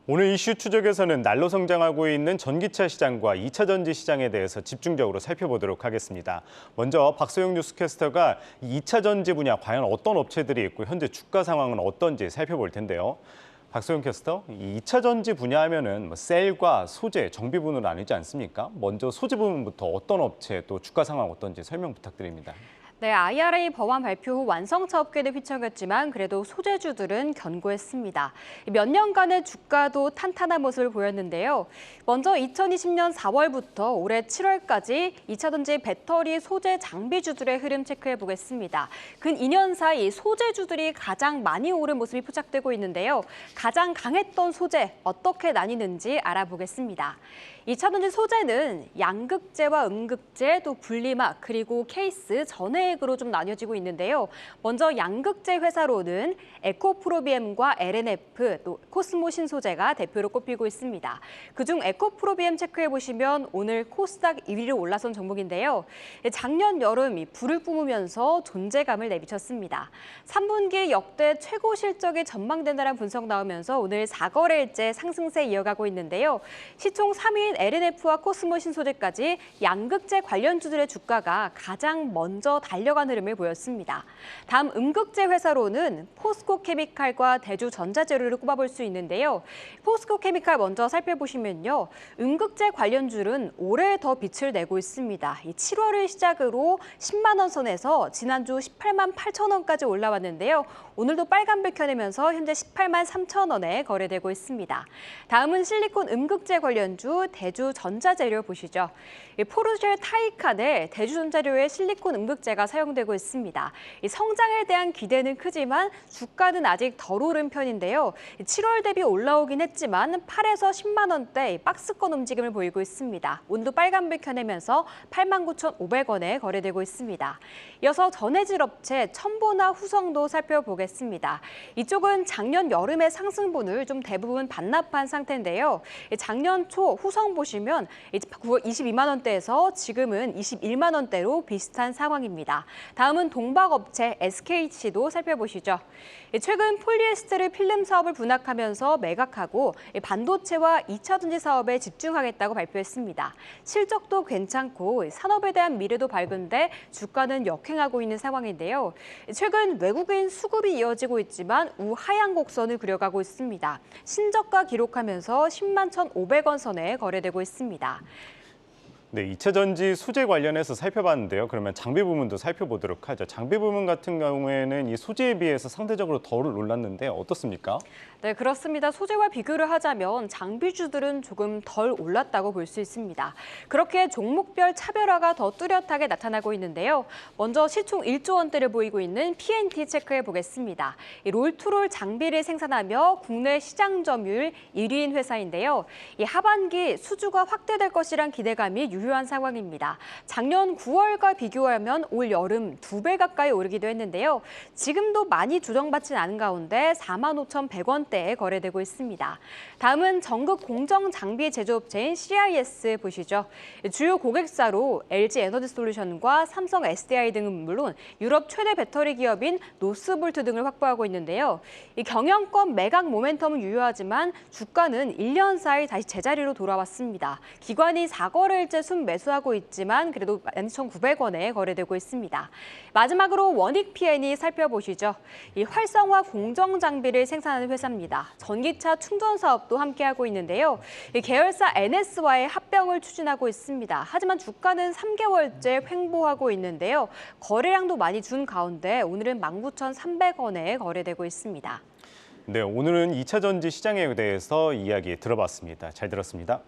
오늘 이슈 추적에서는 날로 성장하고 있는 전기차 시장과 2차 전지 시장에 대해서 집중적으로 살펴보도록 하겠습니다. 먼저 박소영 뉴스캐스터가 2차 전지 분야 과연 어떤 업체들이 있고 현재 주가 상황은 어떤지 살펴볼 텐데요. 박소영 캐스터, 이 2차 전지 분야 하면은 셀과 소재, 정비분으로 나뉘지 않습니까? 먼저 소재 부분부터 어떤 업체 또 주가 상황 어떤지 설명 부탁드립니다. 네, IRA 법안 발표 후 완성차 업계는 휘청였지만 그래도 소재주들은 견고했습니다. 몇 년간의 주가도 탄탄한 모습을 보였는데요. 먼저 2020년 4월부터 올해 7월까지 2차 전지 배터리 소재 장비주들의 흐름 체크해 보겠습니다. 근 2년 사이 소재주들이 가장 많이 오른 모습이 포착되고 있는데요. 가장 강했던 소재 어떻게 나뉘는지 알아보겠습니다. 2차 전지 소재는 양극재와 음극재, 또 분리막, 그리고 케이스, 전해액으로 좀 나뉘어지고 있는데요. 먼저 양극재 회사로는 에코프로비엠과 LNF, 또 코스모 신소재가 대표로 꼽히고 있습니다. 그중 에코프로비엠 체크해보시면 오늘 코스닥 1위로 올라선 종목인데요. 작년 여름 불을 뿜으면서 존재감을 내비쳤습니다. 3분기 역대 최고 실적이 전망된다는 분석 나오면서 오늘 4거래일째 상승세 이어가고 있는데요. 시총 3위인 LNF와 코스모 신소재까지 양극재 관련주들의 주가가 가장 먼저 달려간 흐름을 보였습니다. 다음 음극재 회사로는 포스코 케미칼과 대주 전자재료를 꼽아볼 수 있는데요. 포스코 케미칼 먼저 살펴보시면요. 음극재 관련주는 올해 더 빛을 내고 있습니다. 7월을 시작으로 10만 원 선에서 지난주 18만 8천 원까지 올라왔는데요. 오늘도 빨간불 켜내면서 현재 18만 3천 원에 거래되고 있습니다. 다음은 실리콘 음극재 관련주 대주 전자재료 보시죠. 포르쉐 타이칸의 대주 전자료에 실리콘 음극재가 사용되고 있습니다. 성장에 대한 기대는 크지만 주가는 아직 덜 오른 편인데요. 7월 대비 올라오긴 했지만 8에서 10만 원대 박스권 움직임을 보이고 있습니다. 오늘도 빨간불 켜내면서 89,500원에 거래되고 있습니다. 이어서 전해질 업체 첨보나 후성도 살펴보겠습니다. 이쪽은 작년 여름의 상승분을 좀 대부분 반납한 상태인데요. 작년 초 후성 보시면 22만 원대에서 지금은 21만 원대로 비슷한 상황입니다. 다음은 동박업체 SKC도 살펴보시죠. 최근 폴리에스테르 필름 사업을 분할하면서 매각하고 반도체와 2차 전지 사업에 집중하겠다고 발표했습니다. 실적도 괜찮고 산업에 대한 미래도 밝은데 주가는 역행하고 있는 상황인데요. 최근 외국인 수급이 이어지고 있지만 우하향 곡선을 그려가고 있습니다. 신저가 기록하면서 10만 1,500원 선에 거래되고 있습니다. 네, 2차 전지 소재 관련해서 살펴봤는데요. 그러면 장비 부문도 살펴보도록 하죠. 장비 부문 같은 경우에는 이 소재에 비해서 상대적으로 덜 올랐는데 어떻습니까? 네, 그렇습니다. 소재와 비교를 하자면 장비주들은 조금 덜 올랐다고 볼 수 있습니다. 그렇게 종목별 차별화가 더 뚜렷하게 나타나고 있는데요. 먼저 시총 1조 원대를 보이고 있는 PNT 체크해 보겠습니다. 롤투롤 장비를 생산하며 국내 시장 점유율 1위인 회사인데요. 이 하반기 수주가 확대될 것이란 기대감이 유효한 상황입니다. 작년 9월과 비교하면 올 여름 2배 가까이 오르기도 했는데요. 지금도 많이 조정받진 않은 가운데 45,100원대에 거래되고 있습니다. 다음은 전국 공정 장비 제조업체인 CIS 보시죠. 주요 고객사로 LG 에너지솔루션과 삼성 SDI 등은 물론 유럽 최대 배터리 기업인 노스볼트 등을 확보하고 있는데요. 이 경영권 매각 모멘텀은 유효하지만 주가는 1년 사이 다시 제자리로 돌아왔습니다. 기관이 4거래일째 순매수하고 있지만 그래도 12,900원에 거래되고 있습니다. 마지막으로 원익-PN이 살펴보시죠. 이 활성화 공정 장비를 생산하는 회사입니다. 전기차 충전 사업도 함께하고 있는데요. 이 계열사 NS와의 합병을 추진하고 있습니다. 하지만 주가는 3개월째 횡보하고 있는데요. 거래량도 많이 준 가운데 오늘은 19,300원에 거래되고 있습니다. 네, 오늘은 2차 전지 시장에 대해서 이야기 들어봤습니다. 잘 들었습니다.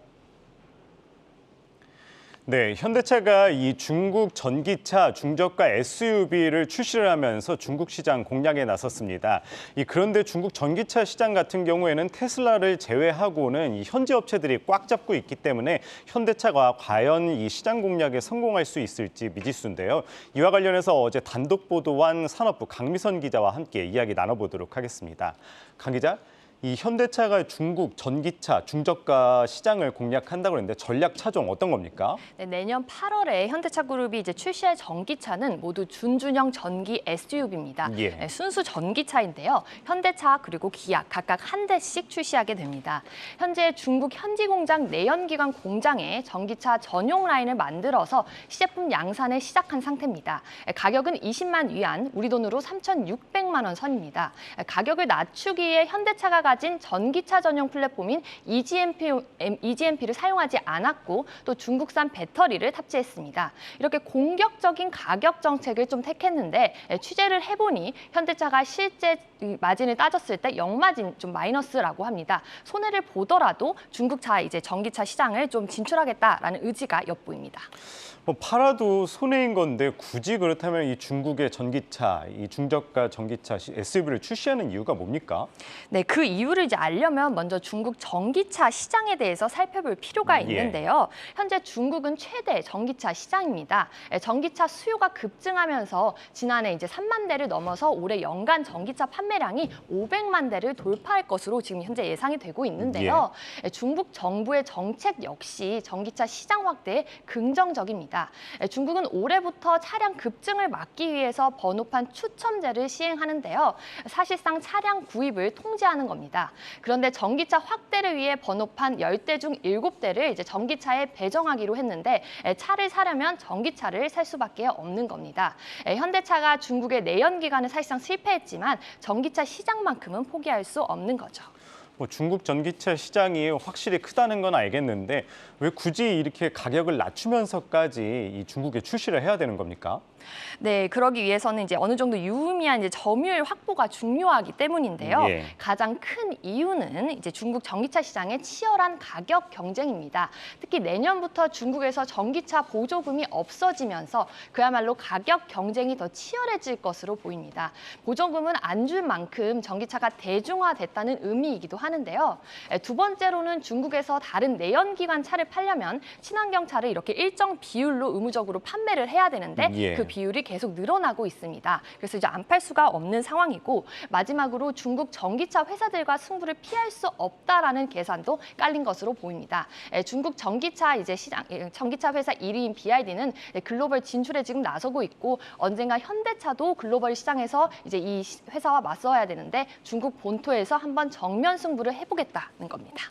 네, 현대차가 이 중국 전기차 중저가 SUV를 출시를 하면서 중국 시장 공략에 나섰습니다. 그런데 중국 전기차 시장 같은 경우에는 테슬라를 제외하고는 이 현지 업체들이 꽉 잡고 있기 때문에 현대차가 과연 이 시장 공략에 성공할 수 있을지 미지수인데요. 이와 관련해서 어제 단독 보도한 산업부 강미선 기자와 함께 이야기 나눠보도록 하겠습니다. 강 기자, 이 현대차가 중국 전기차 중저가 시장을 공략한다고 했는데 전략 차종 어떤 겁니까? 네, 내년 8월에 현대차 그룹이 이제 출시할 전기차는 모두 준준형 전기 SUV입니다. 예. 네, 순수 전기차인데요. 현대차 그리고 기아 각각 한 대씩 출시하게 됩니다. 현재 중국 현지 공장 내연기관 공장에 전기차 전용 라인을 만들어서 시제품 양산을 시작한 상태입니다. 가격은 20만 위안, 우리 돈으로 3,600만 원 선입니다. 가격을 낮추기 위해 현대차가 가진 전기차 전용 플랫폼인 EGMP를 사용하지 않았고 또 중국산 배터리를 탑재했습니다. 이렇게 공격적인 가격 정책을 좀 택했는데 취재를 해보니 현대차가 실제 마진을 따졌을 때 역마진 좀 마이너스라고 합니다. 손해를 보더라도 중국차 이제 전기차 시장을 좀 진출하겠다라는 의지가 엿보입니다. 뭐 팔아도 손해인 건데 굳이 그렇다면 이 중국의 전기차, 이 중저가 전기차 SUV를 출시하는 이유가 뭡니까? 네, 그 이유를 이제 알려면 먼저 중국 전기차 시장에 대해서 살펴볼 필요가 있는데요. 현재 중국은 최대 전기차 시장입니다. 전기차 수요가 급증하면서 지난해 이제 3만 대를 넘어서 올해 연간 전기차 판매량이 500만 대를 돌파할 것으로 지금 현재 예상이 되고 있는데요. 중국 정부의 정책 역시 전기차 시장 확대에 긍정적입니다. 중국은 올해부터 차량 급증을 막기 위해서 번호판 추첨제를 시행하는데요. 사실상 차량 구입을 통제하는 겁니다. 그런데 전기차 확대를 위해 번호판 10대 중 7대를 이제 전기차에 배정하기로 했는데 차를 사려면 전기차를 살 수밖에 없는 겁니다. 현대차가 중국의 내연기관은 사실상 실패했지만 전기차 시장만큼은 포기할 수 없는 거죠. 뭐 중국 전기차 시장이 확실히 크다는 건 알겠는데 왜 굳이 이렇게 가격을 낮추면서까지 이 중국에 출시를 해야 되는 겁니까? 네, 그러기 위해서는 이제 어느 정도 유의미한 이제 점유율 확보가 중요하기 때문인데요. 예. 가장 큰 이유는 이제 중국 전기차 시장의 치열한 가격 경쟁입니다. 특히 내년부터 중국에서 전기차 보조금이 없어지면서 그야말로 가격 경쟁이 더 치열해질 것으로 보입니다. 보조금은 안 줄 만큼 전기차가 대중화됐다는 의미이기도 하는데요. 두 번째로는 중국에서 다른 내연기관 차를 팔려면 친환경 차를 이렇게 일정 비율로 의무적으로 판매를 해야 되는데 예. 그 비율이 계속 늘어나고 있습니다. 그래서 이제 안 팔 수가 없는 상황이고 마지막으로 중국 전기차 회사들과 승부를 피할 수 없다라는 계산도 깔린 것으로 보입니다. 중국 전기차 이제 시장 전기차 회사 1위인 BYD는 글로벌 진출에 지금 나서고 있고 언젠가 현대차도 글로벌 시장에서 이제 이 회사와 맞서야 되는데 중국 본토에서 한번 정면 승부를 해보겠다는 겁니다.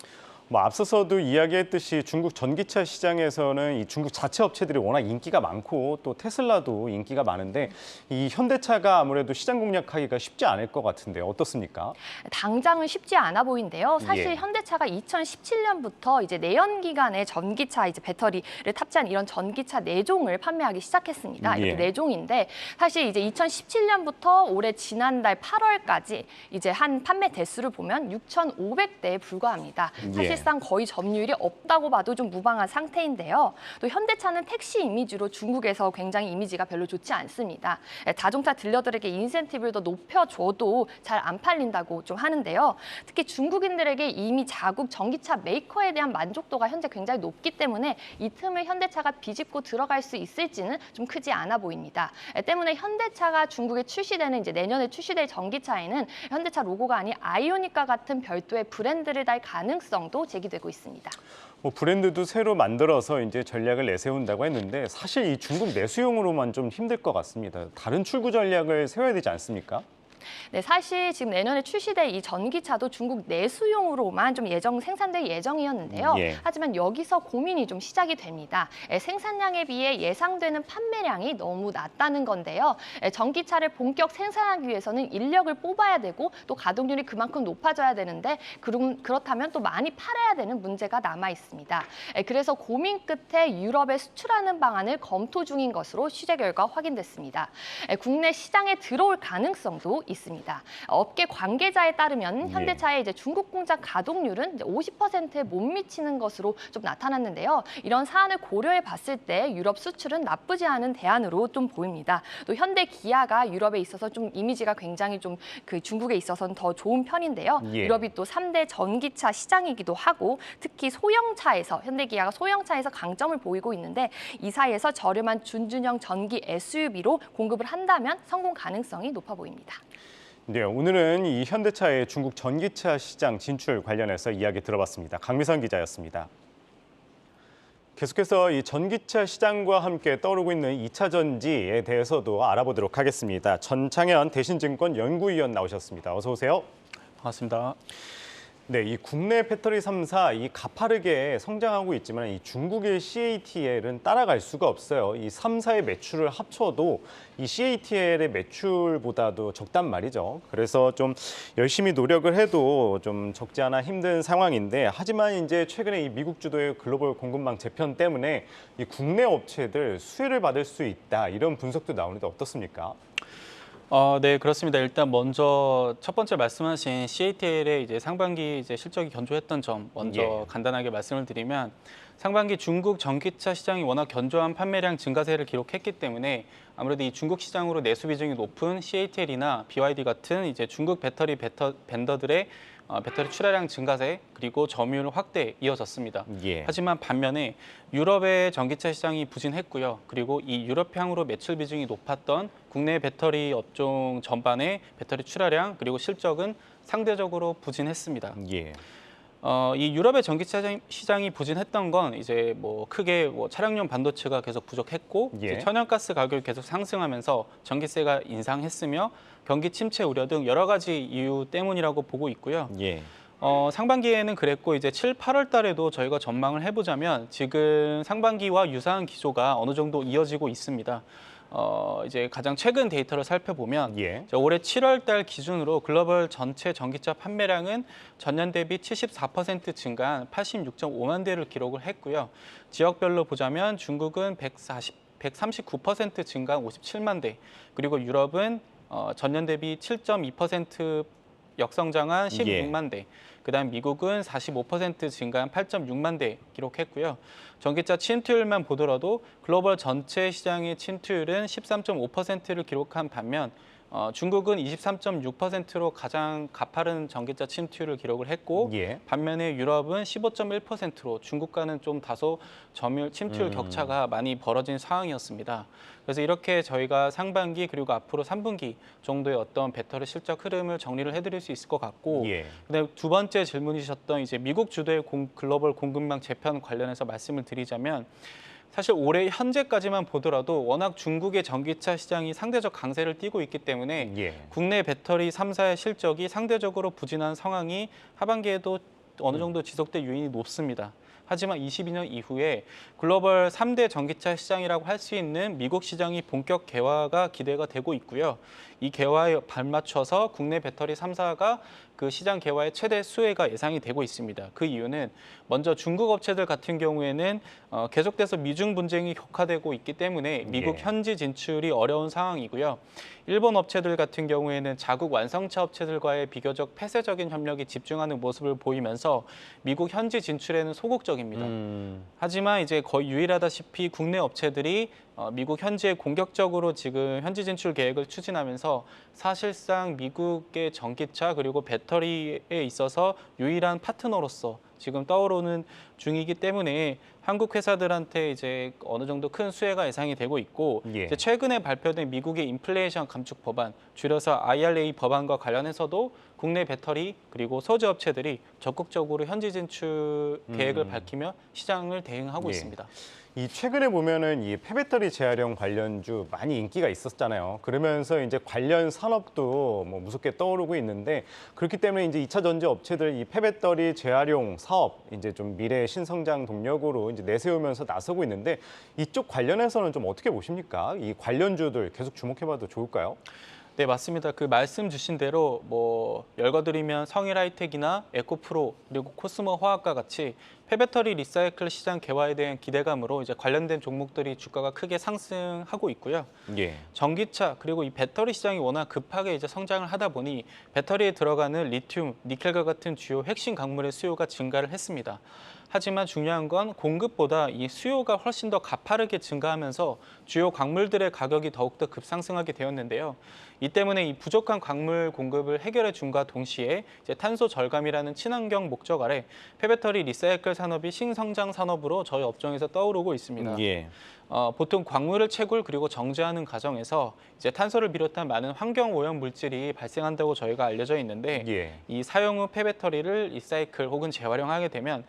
뭐 앞서서도 이야기했듯이 중국 전기차 시장에서는 이 중국 자체 업체들이 워낙 인기가 많고 또 테슬라도 인기가 많은데 이 현대차가 아무래도 시장 공략하기가 쉽지 않을 것 같은데 어떻습니까? 당장은 쉽지 않아 보이는데요. 사실 예. 현대차가 2017년부터 이제 내연기관의 전기차 이제 배터리를 탑재한 이런 전기차 4종을 판매하기 시작했습니다. 이렇게 예. 4종인데 사실 이제 2017년부터 올해 지난달 8월까지 이제 한 판매 대수를 보면 6,500대에 불과합니다. 예. 사실상 거의 점유율이 없다고 봐도 좀 무방한 상태인데요. 또 현대차는 택시 이미지로 중국에서 굉장히 이미지가 별로 좋지 않습니다. 자동차 딜러들에게 인센티브를 더 높여줘도 잘 안 팔린다고 좀 하는데요. 특히 중국인들에게 이미 자국 전기차 메이커에 대한 만족도가 현재 굉장히 높기 때문에 이 틈을 현대차가 비집고 들어갈 수 있을지는 좀 크지 않아 보입니다. 때문에 현대차가 중국에 출시되는 이제 내년에 출시될 전기차에는 현대차 로고가 아닌 아이오닉과 같은 별도의 브랜드를 달 가능성도 제기되고 있습니다. 뭐 브랜드도 새로 만들어서 이제 전략을 내세운다고 했는데 사실 이 중국 내수용으로만 좀 힘들 것 같습니다. 다른 출구 전략을 세워야 되지 않습니까? 네, 사실 지금 내년에 출시될 이 전기차도 중국 내수용으로만 좀 생산될 예정이었는데요. 예. 하지만 여기서 고민이 좀 시작이 됩니다. 생산량에 비해 예상되는 판매량이 너무 낮다는 건데요. 전기차를 본격 생산하기 위해서는 인력을 뽑아야 되고 또 가동률이 그만큼 높아져야 되는데 그렇다면 또 많이 팔아야 되는 문제가 남아 있습니다. 그래서 고민 끝에 유럽에 수출하는 방안을 검토 중인 것으로 취재 결과 확인됐습니다. 국내 시장에 들어올 가능성도 있습니다. 업계 관계자에 따르면 현대차의 이제 중국 공장 가동률은 50%에 못 미치는 것으로 좀 나타났는데요. 이런 사안을 고려해 봤을 때 유럽 수출은 나쁘지 않은 대안으로 좀 보입니다. 또 현대 기아가 유럽에 있어서 좀 이미지가 굉장히 좀 그 중국에 있어서는 더 좋은 편인데요. 예. 유럽이 또 3대 전기차 시장이기도 하고 특히 소형차에서 현대 기아가 소형차에서 강점을 보이고 있는데 이 사이에서 저렴한 준준형 전기 SUV로 공급을 한다면 성공 가능성이 높아 보입니다. 네, 오늘은 이 현대차의 중국 전기차 시장 진출 관련해서 이야기 들어봤습니다. 강미선 기자였습니다. 계속해서 이 전기차 시장과 함께 떠오르고 있는 2차 전지에 대해서도 알아보도록 하겠습니다. 전창현 대신증권 연구위원 나오셨습니다. 어서 오세요. 반갑습니다. 네, 이 국내 배터리 3사 이 가파르게 성장하고 있지만 이 중국의 CATL은 따라갈 수가 없어요. 이 3사의 매출을 합쳐도 이 CATL의 매출보다도 적단 말이죠. 그래서 좀 열심히 노력을 해도 좀 적지 않아 힘든 상황인데 하지만 이제 최근에 이 미국 주도의 글로벌 공급망 재편 때문에 이 국내 업체들 수혜를 받을 수 있다 이런 분석도 나오는데 어떻습니까? 네, 그렇습니다. 일단 먼저 첫 번째 말씀하신 CATL의 이제 상반기 이제 실적이 견조했던 점 먼저 간단하게 말씀을 드리면 상반기 중국 전기차 시장이 워낙 견조한 판매량 증가세를 기록했기 때문에 아무래도 이 중국 시장으로 내수 비중이 높은 CATL이나 BYD 같은 이제 중국 배터리 벤더들의 배터리 출하량 증가세 그리고 점유율 확대에 이어졌습니다. 하지만 반면에 유럽의 전기차 시장이 부진했고요. 그리고 이 유럽향으로 매출 비중이 높았던 국내 배터리 업종 전반의 배터리 출하량 그리고 실적은 상대적으로 부진했습니다. 이 유럽의 전기차 시장이 부진했던 건 이제 뭐 크게 뭐 차량용 반도체가 계속 부족했고 이제 천연가스 가격이 계속 상승하면서 전기세가 인상했으며 경기 침체 우려 등 여러 가지 이유 때문이라고 보고 있고요. 상반기에는 그랬고 이제 7, 8월 달에도 저희가 전망을 해보자면 지금 상반기와 유사한 기조가 어느 정도 이어지고 있습니다. 이제 가장 최근 데이터를 살펴보면 올해 7월 달 기준으로 글로벌 전체 전기차 판매량은 전년 대비 74% 증가한 86.5만 대를 기록을 했고요. 지역별로 보자면 중국은 139% 증가한 57만 대, 그리고 유럽은 전년 대비 7.2% 역성장한 16만 대, 그다음 미국은 45% 증가한 8.6만 대 기록했고요. 전기차 침투율만 보더라도 글로벌 전체 시장의 침투율은 13.5%를 기록한 반면 중국은 23.6%로 가장 가파른 전기차 침투율을 기록을 했고 반면에 유럽은 15.1%로 중국과는 좀 다소 점유율 침투율 격차가 많이 벌어진 상황이었습니다. 그래서 이렇게 저희가 상반기 그리고 앞으로 3분기 정도의 어떤 배터리 실적 흐름을 정리를 해드릴 수 있을 것 같고 그다음에 두 번째 질문이셨던 이제 미국 주도의 글로벌 공급망 재편 관련해서 말씀을 드리자면 사실 올해 현재까지만 보더라도 워낙 중국의 전기차 시장이 상대적 강세를 띠고 있기 때문에 국내 배터리 3사의 실적이 상대적으로 부진한 상황이 하반기에도 어느 정도 지속될 요인이 높습니다. 하지만 22년 이후에 글로벌 3대 전기차 시장이라고 할 수 있는 미국 시장이 본격 개화가 기대가 되고 있고요. 이 개화에 발맞춰서 국내 배터리 3사가 그 시장 개화의 최대 수혜가 예상이 되고 있습니다. 그 이유는 먼저 중국 업체들 같은 경우에는 계속돼서 미중 분쟁이 격화되고 있기 때문에 미국 현지 진출이 어려운 상황이고요. 일본 업체들 같은 경우에는 자국 완성차 업체들과의 비교적 폐쇄적인 협력이 집중하는 모습을 보이면서 미국 현지 진출에는 소극적입니다. 하지만 이제 거의 유일하다시피 국내 업체들이 미국 현지에 공격적으로 지금 현지 진출 계획을 추진하면서 사실상 미국의 전기차 그리고 배터리에 있어서 유일한 파트너로서 지금 떠오르는 중이기 때문에 한국 회사들한테 이제 어느 정도 큰 수혜가 예상이 되고 있고 이제 최근에 발표된 미국의 인플레이션 감축 법안, 줄여서 IRA 법안과 관련해서도 국내 배터리 그리고 소재 업체들이 적극적으로 현지 진출 계획을 밝히며 시장을 대응하고 있습니다. 이 최근에 보면은 이 폐배터리 재활용 관련주 많이 인기가 있었잖아요. 그러면서 이제 관련 산업도 뭐 무섭게 떠오르고 있는데 그렇기 때문에 이제 2차 전지 업체들 이 폐배터리 재활용 사업 이제 좀 미래 신성장 동력으로 이제 내세우면서 나서고 있는데 이쪽 관련해서는 좀 어떻게 보십니까? 이 관련주들 계속 주목해봐도 좋을까요? 네, 맞습니다. 그 말씀 주신 대로 뭐 열거드리면 성일 하이텍이나 에코프로 그리고 코스모 화학과 같이 폐배터리 리사이클 시장 개화에 대한 기대감으로 이제 관련된 종목들이 주가가 크게 상승하고 있고요. 전기차 그리고 이 배터리 시장이 워낙 급하게 이제 성장을 하다 보니 배터리에 들어가는 리튬, 니켈과 같은 주요 핵심 광물의 수요가 증가를 했습니다. 하지만 중요한 건 공급보다 이 수요가 훨씬 더 가파르게 증가하면서 주요 광물들의 가격이 더욱더 급상승하게 되었는데요. 이 때문에 이 부족한 광물 공급을 해결해 줌과 동시에 이제 탄소 절감이라는 친환경 목적 아래 폐배터리 리사이클 산업이 신성장 산업으로 저희 업종에서 떠오르고 있습니다. 예. 보통 광물을 채굴 그리고 정제하는 과정에서 이제 탄소를 비롯한 많은 환경 오염 물질이 발생한다고 저희가 알려져 있는데 예. 이 사용 후 폐배터리를 리사이클 혹은 재활용하게 되면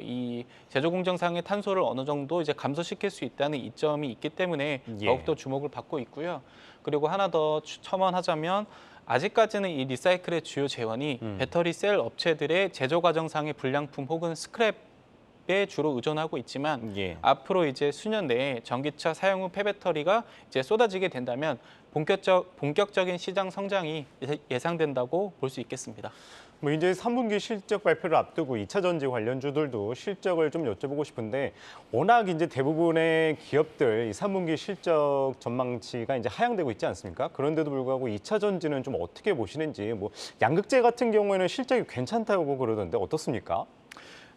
이 제조 공정상의 탄소를 어느 정도 이제 감소시킬 수 있다는 이점이 있기 때문에 예. 더욱더 주목을 받고 있고요. 그리고 하나 더 첨언하자면 아직까지는 이 리사이클의 주요 재원이 배터리 셀 업체들의 제조 과정상의 불량품 혹은 스크랩에 주로 의존하고 있지만 예. 앞으로 이제 수년 내에 전기차 사용 후 폐배터리가 이제 쏟아지게 된다면 본격적인 시장 성장이 예상된다고 볼 수 있겠습니다. 뭐 이제 3분기 실적 발표를 앞두고 2차 전지 관련주들도 실적을 좀 여쭤보고 싶은데 워낙 이제 대부분의 기업들 이 3분기 실적 전망치가 이제 하향되고 있지 않습니까? 그런데도 불구하고 2차 전지는 좀 어떻게 보시는지 뭐 양극재 같은 경우에는 실적이 괜찮다고 그러던데 어떻습니까?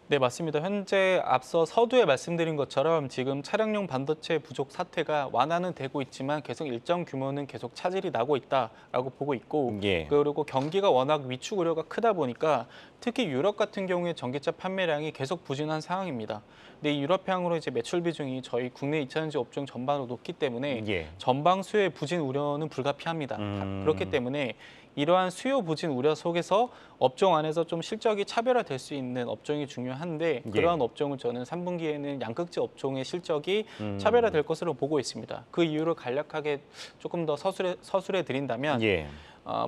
네, 맞습니다. 현재 앞서 서두에 말씀드린 것처럼 지금 차량용 반도체 부족 사태가 완화는 되고 있지만 계속 일정 규모는 계속 차질이 나고 있다라고 보고 있고 예. 그리고 경기가 워낙 위축 우려가 크다 보니까 특히 유럽 같은 경우에 전기차 판매량이 계속 부진한 상황입니다. 근데 이 유럽향으로 이제 매출 비중이 저희 국내 2차전지 업종 전반으로 높기 때문에 예. 전방 수요의 부진 우려는 불가피합니다. 그렇기 때문에 이러한 수요 부진 우려 속에서 업종 안에서 좀 실적이 차별화될 수 있는 업종이 중요한데 그러한 업종을 저는 3분기에는 양극재 업종의 실적이 차별화될 것으로 보고 있습니다. 그 이유를 간략하게 조금 더 서술해 드린다면 예.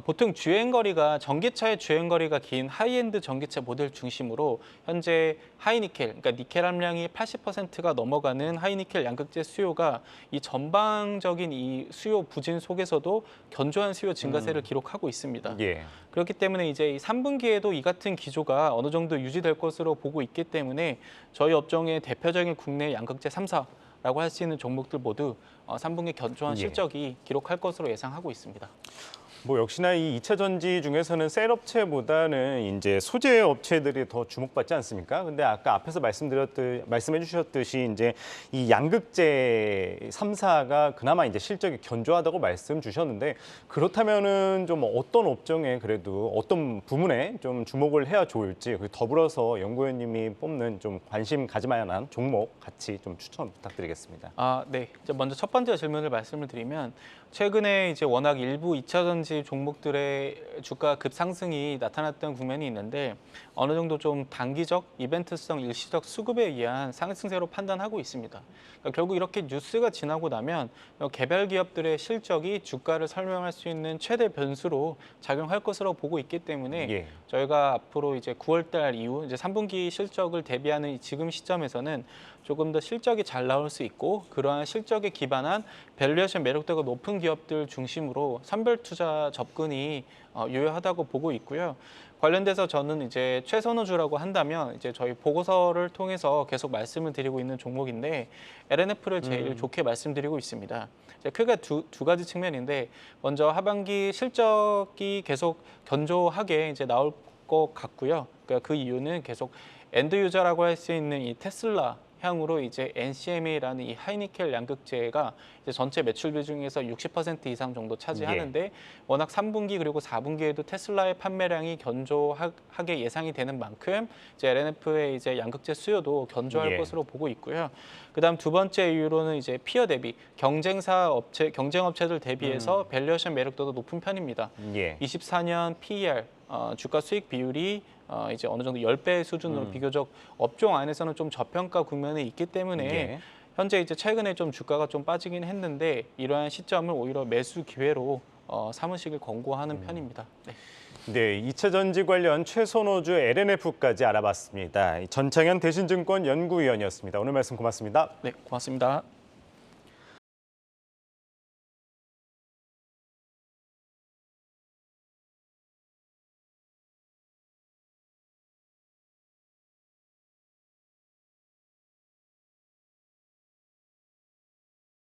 보통 주행거리가 전기차의 주행거리가 긴 하이엔드 전기차 모델 중심으로 현재 하이니켈, 그러니까 니켈 함량이 80%가 넘어가는 하이니켈 양극재 수요가 이 전방적인 이 수요 부진 속에서도 견조한 수요 증가세를 기록하고 있습니다. 예. 그렇기 때문에 이제 이 3분기에도 이 같은 기조가 어느 정도 유지될 것으로 보고 있기 때문에 저희 업종의 대표적인 국내 양극재 3사라고 할 수 있는 종목들 모두 3분기 견조한 실적이 기록할 것으로 예상하고 있습니다. 뭐 역시나 이 2차 전지 중에서는 셀 업체보다는 이제 소재 업체들이 더 주목받지 않습니까? 근데 아까 앞에서 말씀해 주셨듯이 이제 이 양극재 3사가 그나마 이제 실적이 견조하다고 말씀 주셨는데 그렇다면은 좀 어떤 업종에 그래도 어떤 부문에 좀 주목을 해야 좋을지 그리고 더불어서 연구원님이 뽑는 좀 관심 가지마야 한 종목 같이 좀 추천 부탁드리겠습니다. 네. 이제 먼저 첫 번째 질문을 말씀을 드리면 최근에 이제 워낙 일부 2차 전지 종목들의 주가 급상승이 나타났던 국면이 있는데 어느 정도 좀 단기적, 이벤트성, 일시적 수급에 의한 상승세로 판단하고 있습니다. 그러니까 결국 이렇게 뉴스가 지나고 나면 개별 기업들의 실적이 주가를 설명할 수 있는 최대 변수로 작용할 것으로 보고 있기 때문에 저희가 앞으로 이제 9월달 이후 이제 3분기 실적을 대비하는 지금 시점에서는 조금 더 실적이 잘 나올 수 있고 그러한 실적에 기반한 밸류에이션 매력도가 높은 기업들 중심으로 선별 투자 접근이 유효하다고 보고 있고요. 관련돼서 저는 이제 최선호주라고 한다면 이제 저희 보고서를 통해서 계속 말씀을 드리고 있는 종목인데 LNF를 제일 좋게 말씀드리고 있습니다. 이제 크게 두 가지 측면인데 먼저 하반기 실적이 계속 견조하게 이제 나올 것 같고요. 그러니까 그 이유는 계속 엔드 유저라고 할 수 있는 이 테슬라 향으로 이제 NCMA라는 이 하이니켈 양극재가 이제 전체 매출 비중에서 60% 이상 정도 차지하는데 워낙 3분기 그리고 4분기에도 테슬라의 판매량이 견조하게 예상이 되는 만큼 이제 LNF의 이제 양극재 수요도 견조할 것으로 보고 있고요. 그다음 두 번째 이유로는 이제 피어 대비 경쟁 업체들 대비해서 밸류에이션 매력도도 높은 편입니다. 24년 PER 주가 수익 비율이 이제 어느 정도 10배 수준으로 비교적 업종 안에서는 좀 저평가 국면에 있기 때문에 현재 이제 최근에 좀 주가가 좀 빠지긴 했는데 이러한 시점을 오히려 매수 기회로 삼으시길 권고하는 편입니다. 네, 2차 전지 관련 최선호주 LNF까지 알아봤습니다. 전창현 대신증권 연구위원이었습니다. 오늘 말씀 고맙습니다. 네, 고맙습니다.